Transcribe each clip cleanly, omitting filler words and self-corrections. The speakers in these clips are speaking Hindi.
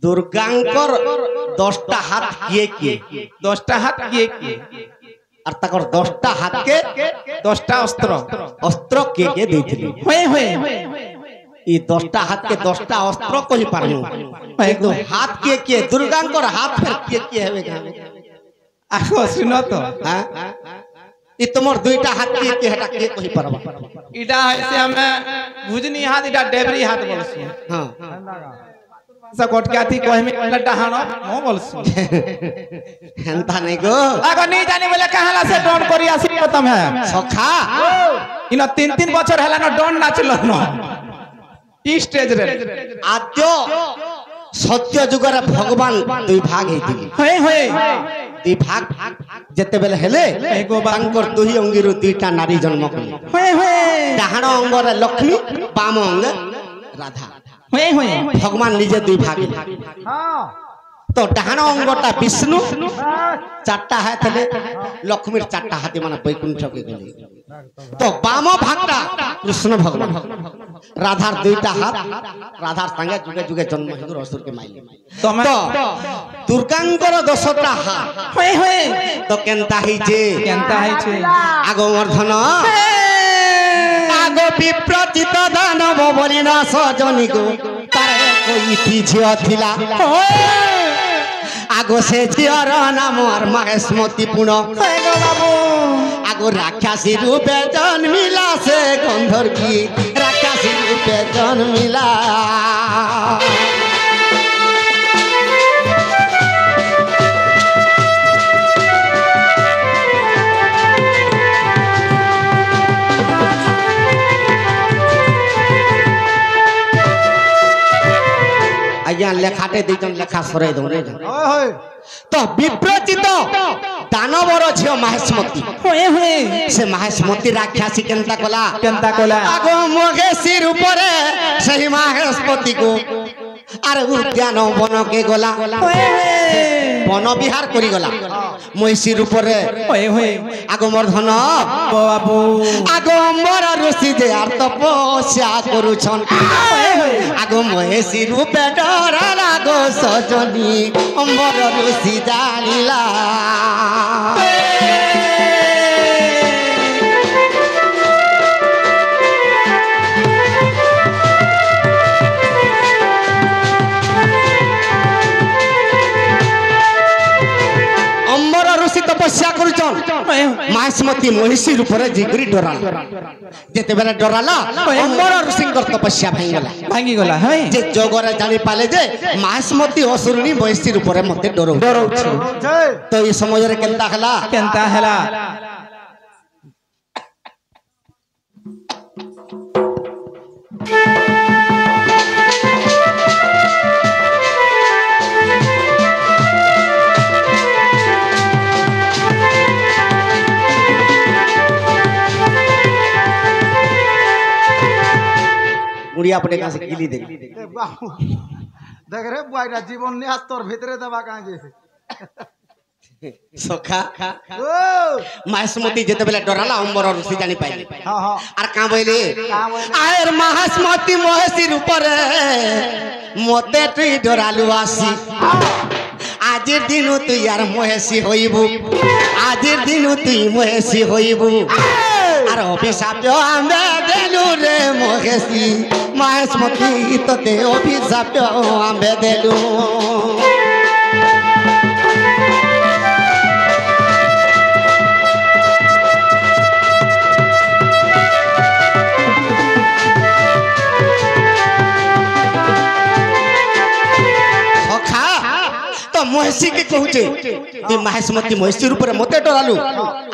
दुर्गांकर 10टा हाथ किए किए 10टा हाथ किए किए और तकर 10टा हाथ के 10टा अस्त्र अस्त्र के देथिली होए ई 10टा हाथ के 10टा अस्त्र कहि पारनु तो हाथ के दुर्गांकर हाथ फिर के हेबे आखो सुनो तो हां ई तमर दुईटा हाथ के हटा के कहि परबा इडा से हमें भुजनी हाथ इडा डेबरी हाथ बोलसु हां सा कोट क्या थी कोहे में डहानो मो बोलसु हेंता नहीं गो आगो नहीं जानी बोले कहाला से डॉन करी आसी खत्म है सखा इनो 3 बछर हला न डॉन नाचलो न ई स्टेज रे आद्य सत्य जुगर भगवान दुई भाग हेतिली होए दुई भाग जते बेले हेले तांकर दुही अंगिरु दुईटा नारी जन्म कले होए डाहाण अंगर लक्ष्मी बाम अंग राधा होए भगवान निजे दुई भाग हां तो डाहाण अंगटा विष्णु चारटा हाथ हेले लक्ष्मीर चारटा हाथी माने बैकुंठ के गले तो बाम भागटा कृष्ण भगवान राधार दुईटा हाथ राधार संगे जुगे जुगे जन्म हिंदू असुर के माइले तो दुर्गांकर 10टा हाथ होए तो केनता हिचे आगो वर्धन आगो विप्रचित दानव बलिना सजनी को तारे कोई झियो थिला आगो से झियर नाम महेशमती पुण आगो राक्षसी रूपे जन्मिला से गंधर की राक्षसी रूपे जन्मिला आज्ञा लेखाटे दीजन लेखा सरे दो रे तो विप्रचित दानवर झियो महेशमती होए से महेशमती राक्षसी केनता कला आगो महेशी रूपरे सही महेशमती को अरे उद्यान वन के गला वन विहार करी गला महिषी रूपरे होए आगो मर्धन बाबू आगो अम्बर ऋषि जे आर तपस्या करूछन आगो महिषी रूपे डरा लागो सजनी अम्बर ऋषि जानिला तपस्या करूछन महेशमती महिषी रूपरे जिगरी डराल जेते बेले डराला अम्बर ऋषिंकर तपस्या भांगी गला जे जगरे जानि पाले जे महेशमती असुरनी महिषी रूपरे मते डरो तो ई समय रे केनता हला गुड़िया अपने का से गिली दे देख रे बुआईरा जीवन ने तोर भीतरे दबा काहे जे सखा महेशमती जेते बेले डराला अम्बर ऋषि जानि पाइले हां आर का बोले आयर महेशमती महिषी रूपरे मते तुई डरालु आसी आजिर दिन तु यार महिषी होइबु आजिर दिन तु महिषी होइबु आर अभिशाप आंबे देलु रे महिषी महेशमती तते अभिशाप आंबे देलु महिषी के कहूचे ती महेशमती महिषी रूप रे मते डरालु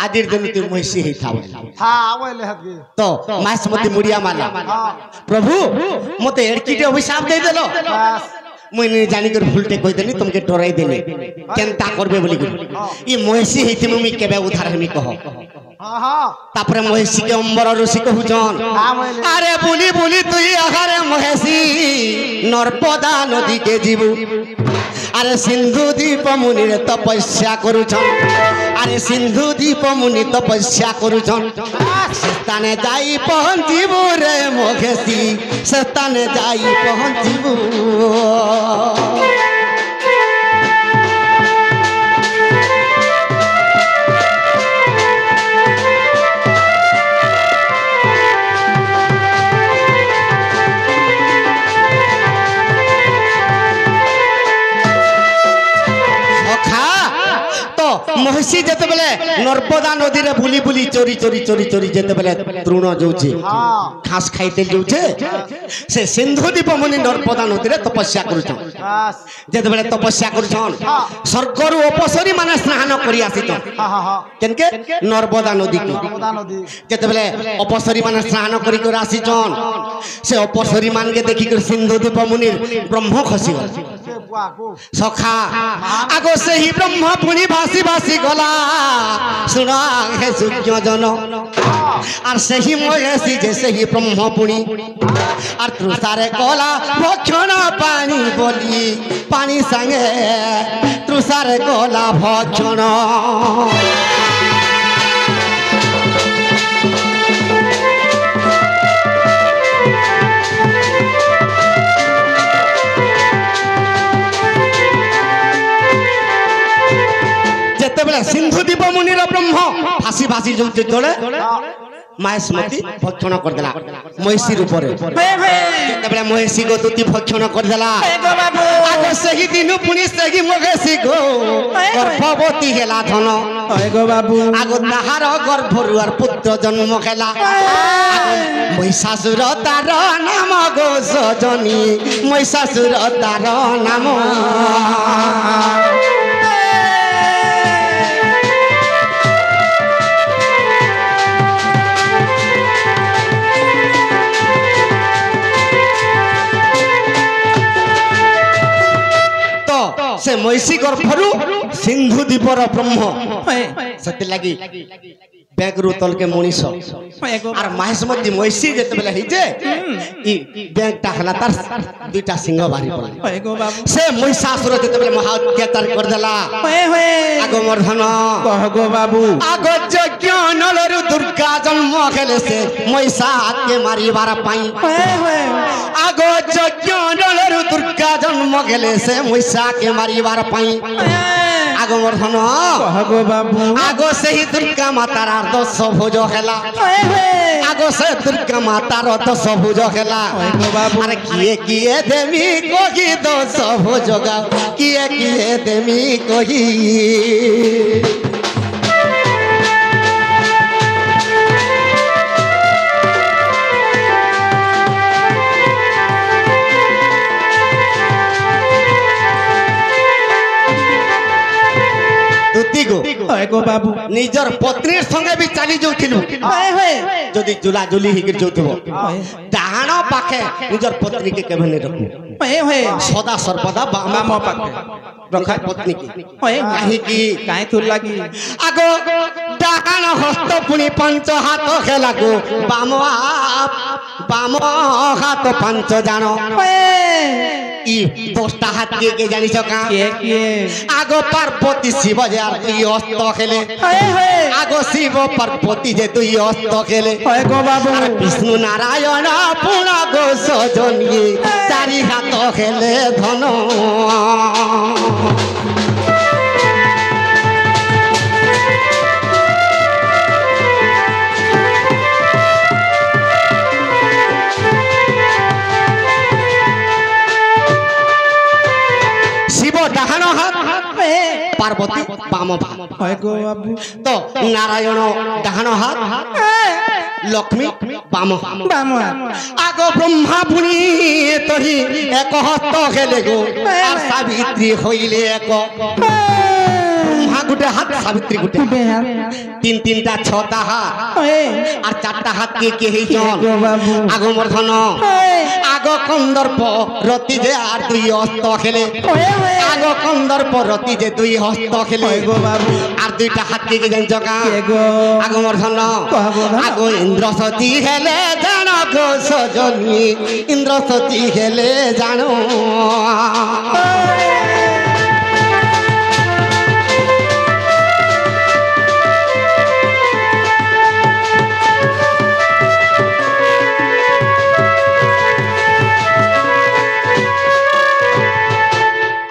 आदिर दिन ती महिषी हे थावे हां आवेले हगे तो महेशमती मुड़िया माला प्रभु मते एड़कीटे अभिशाप दे देलो मुई जानि कर भूलटे कहि देनी तुमके डराई देनी केनता करबे बोली ई महिषी हेति मुई केबे उधार हेमी कह हां हां तापरे महिषी के अम्बर ऋषि कहूचन अरे बुली बुली तुई अहारे महिषी नर्मदा नदी के जीवु अरे सिंधु दीप मुनि तपस्या करूछन अरे सिंधु दीप मुनि तपस्या करूछन स्थाने जाई पहुंचीबू रे महिषी स्थाने जाई पहुंचीबू মহিষী যেতবেলে নর্মদা নদীরে বুলি বুলি চোরি চোরি চোরি চোরি যেতবেলে তৃণ যাচ্ছে হ্যাঁ ঘাস খাইতে যাচ্ছে সে সিন্ধু দ্বীপ মুনি নর্মদা নদীরে তপস্যা করুছন বাস যেতবেলে তপস্যা করুছন স্বর্গরু অপসরী মানে স্নান করি আসিছন হ্যাঁ হ্যাঁ হ্যাঁ কেনকে নর্মদা নদী কি নর্মদা নদী যেতবেলে অপসরী মানে স্নান করি করে আসিছন সে অপসরী মানকে দেখি করে সিন্ধু দ্বীপ মুনির ব্রহ্ম খসি গল সে বুয়াকু সখা আগ সেই ব্রহ্ম পুনি ভাসি ভাসি গলা শুনা হে সূর্য জন আর সেই মহেশী যে সেই ব্রহ্ম পুনি আর তৃষারে গলা ভক্ষণ পানি বলি পানি সাঙ্গে তৃষারে গলা ভক্ষণ যেতবেলে সিন্ধু দ্বীপ মুনির ব্রহ্ম ফাঁসি ফাঁসি যৌতে জলে মাহেশমতি ভক্ষণ করদেলা মহিষীর উপরে যেতবেলে মহিষী গো দুটি ভক্ষণ করদেলা আগ সেই দিন পুনি সেই মহেশী গো গর্ভবতী হেলা ধন আগ তাহার গর্ভরু আর পুত্র জন্ম খেলা মহিষাসুর তার নাম গো সজনী মহিষাসুর তার নাম से महीषी गर्भरु सिंधु दीपर ब्रह्म से लगी बैगरु तल के मनीष और माहेशमती महीषी जेतेबेले हिजे ई बैंगटा हला तार दुईटा सिंह बाहरी पड़ला से महिषासुर जेतेबेले महा अत्याचार कर देला आगो मर्धन कह गो बाबू आगो यज्ञ नलरु दुर्गा जन्म खेले से महिषा के मारिबार पाई आगो यज्ञ नलरु दुर्गा जन्म खेले से महिषा के मारिबार पाई आगो मर्धन कह गो बाबू आगो से ही दुर्गा मातार 10 भुज खेला आगो से दुर्गा मातार 10 भुज खेला अरे किए देवी कोही 10 भुज किए देवी कोही बाबू निजर पत्नी संगे भी चली जाऊथिलु जदि जुला जुली हिकर जाउथबो डाहाण पाखे निजर पत्नी के केभे नै रखु सदा सर्वदा बाम पाखे रखा पत्नी की काहे की काहे तुर लागी आगो डाहाण हस्त पुनी पंच हाथ खेलागो बाम हाथ पंच जानो ई 10टा हाथ के जानिस का के आगो पार्वती शिव जे आर दुई हस्त खेले आगो शिव पार्वती जे दुई हस्त खेले गो बाबू विष्णु नारायण पूर्ण गो सजनी चारि हाथ खेले धन डाहाण हाथ पार्वती बाम गो बाबू तो नारायण डाहाण हाथ लक्ष्मी बाम बाम आगो ब्रह्मा पुनी तही एक हस्त खेले गो और सावित्री हईले एक ब्रह्मा गुटे हाथ सावित्री गुटे तीन तीनटा छटा हाथ और चारटा हाथ के हे जन आगो मर्धन आगो कंदर्प रति जे आर दुई हस्त खेले आगो कंदर्प रति जे दुई हस्त खेले गो बाबू और दुईटा हाथ के जान जका आगो मर्धन आगो इंद्र सती हेले जानो गो सजनी इंद्र सती हेले जानो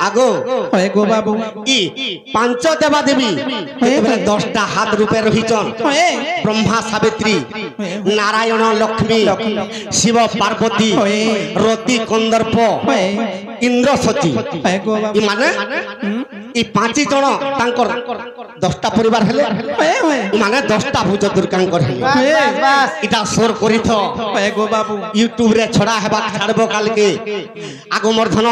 आगो गो बाबू ई पांच देवा देवी 10टा हाथ रूपे रहीचन ब्रह्मा सावित्री नारायण लक्ष्मी शिव पार्वती रति कंदर्प इंद्र सती ई माने ଇ 5 ଜଣ ତାଙ୍କର 10ଟା ପରିବାର ହେଲେ ମାନେ 10ଟା ଭୁଜ ଦୁର୍ଗାଙ୍କର ହେଲେ ଇଟା ସୋର କରିଥ গো বাবু यूट्यूब रे छड़ा हेबा छाड़बो काल के आगो मर्धन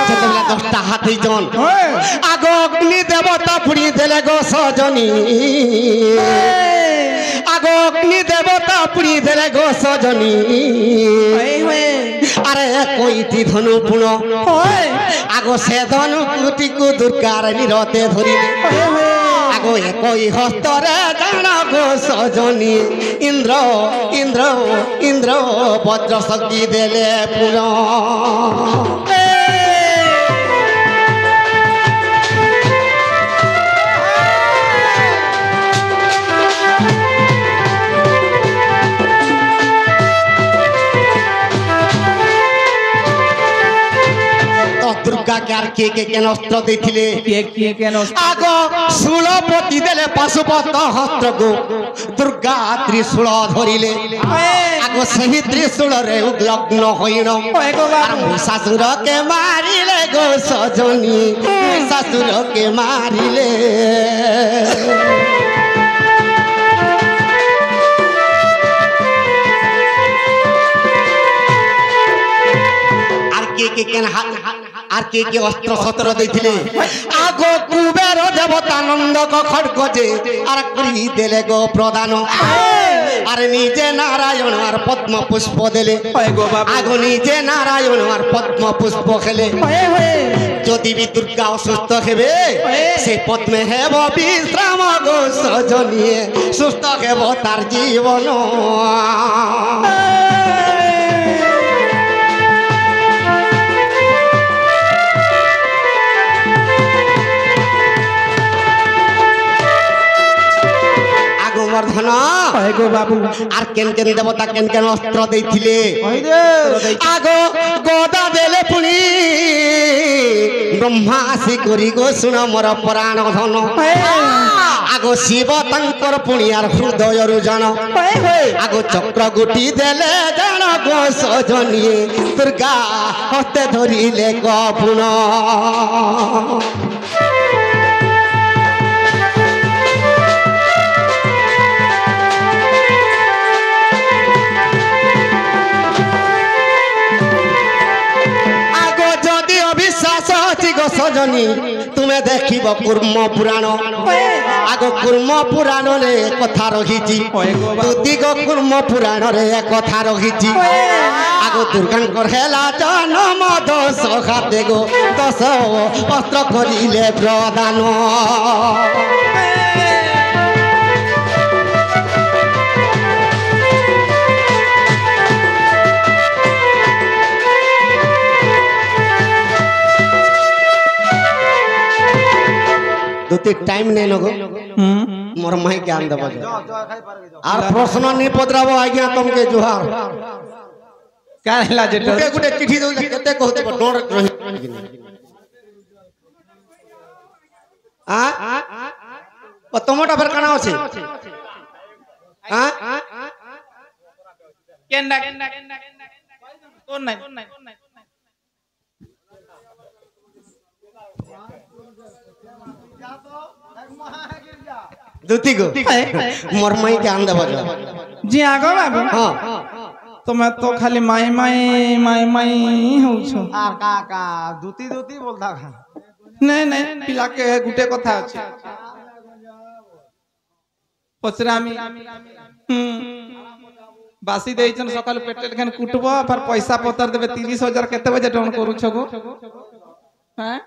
जेतेबेला 10टा हाथ होइचन आगो अग्नि देवता पुड़ी देले गो सजनी आगो अग्नि देवता पुड़ी देले गो सजनी अरे कोई थी धनु पुण आगो से धनु कुटी को दुर्गार निरते धरिले आगो एकई हस्तरे जान गो सजनी इंद्र इंद्र इंद्र वज्र शक्ति देले पुण दुर्गा के केन अस्त्र देथिले आगो शूलपति देले पशुपत हस्त्र गो दुर्गा त्रिशूल धरिले आगो सही त्रिशूल रे उग्लग्न होइण महिषासुर के मारिले गो सजनी महिषासुर के मारिले आर के अस्त्र शस्त्र देथिले आगो कुबेर देवता नंद को खड्ग जे आर करी देले गो प्रदान आर निजे नारायण आर पद्म पुष्प देले आगो निजे नारायण आर पद्म पुष्प खेले जदि भी दुर्गा सुस्थ हेबे से पद्मे हेब विश्राम गो सजनी सुस्थ हेब तार जीवन मर्धन गो बाबू आर केन देवता केन अस्त्र देथिले आगो गोदा देले पुणी ब्रह्मा आसी करी गो सुन मोर प्राण धन आगो शिव तंकर पुणी आर हृदय रु जान आगो चक्र गुटी देले जान गो सजनी दुर्गा हस्ते धरिले गो पुण सजनी तुम्हें देखिब कूर्म पुराण आगो कूर्म पुराण रे कथा रही दिग कूर्म पुराण रे कथा रही आगो दुर्गा हेला जन्म 10 खाते गो 10 अस्त्र करिले प्रदान दुती टाइम नहीं लगो मोर माई ज्ञान देव आर प्रश्न नहीं पदराब आज्ञा तुमके जुहार गुटे गुटे चिठी दो केते कहते डर रही आ तमटा फेर काना अछि आ केन्ना कोन নাই दुती गो मोर माई ज्ञान देव जी आगो बाबू हां तुम्हें तो खाली माई माई माई माई हो छो आर का दुती दुती बोलता खा नहीं नहीं पिला के गुटे कथा अछि पचरामी बासी देइछन सकाल पेटेल खन कुटबो पर पैसा पतर देबे 30,000 केते बजे डाउन करू छगो हैं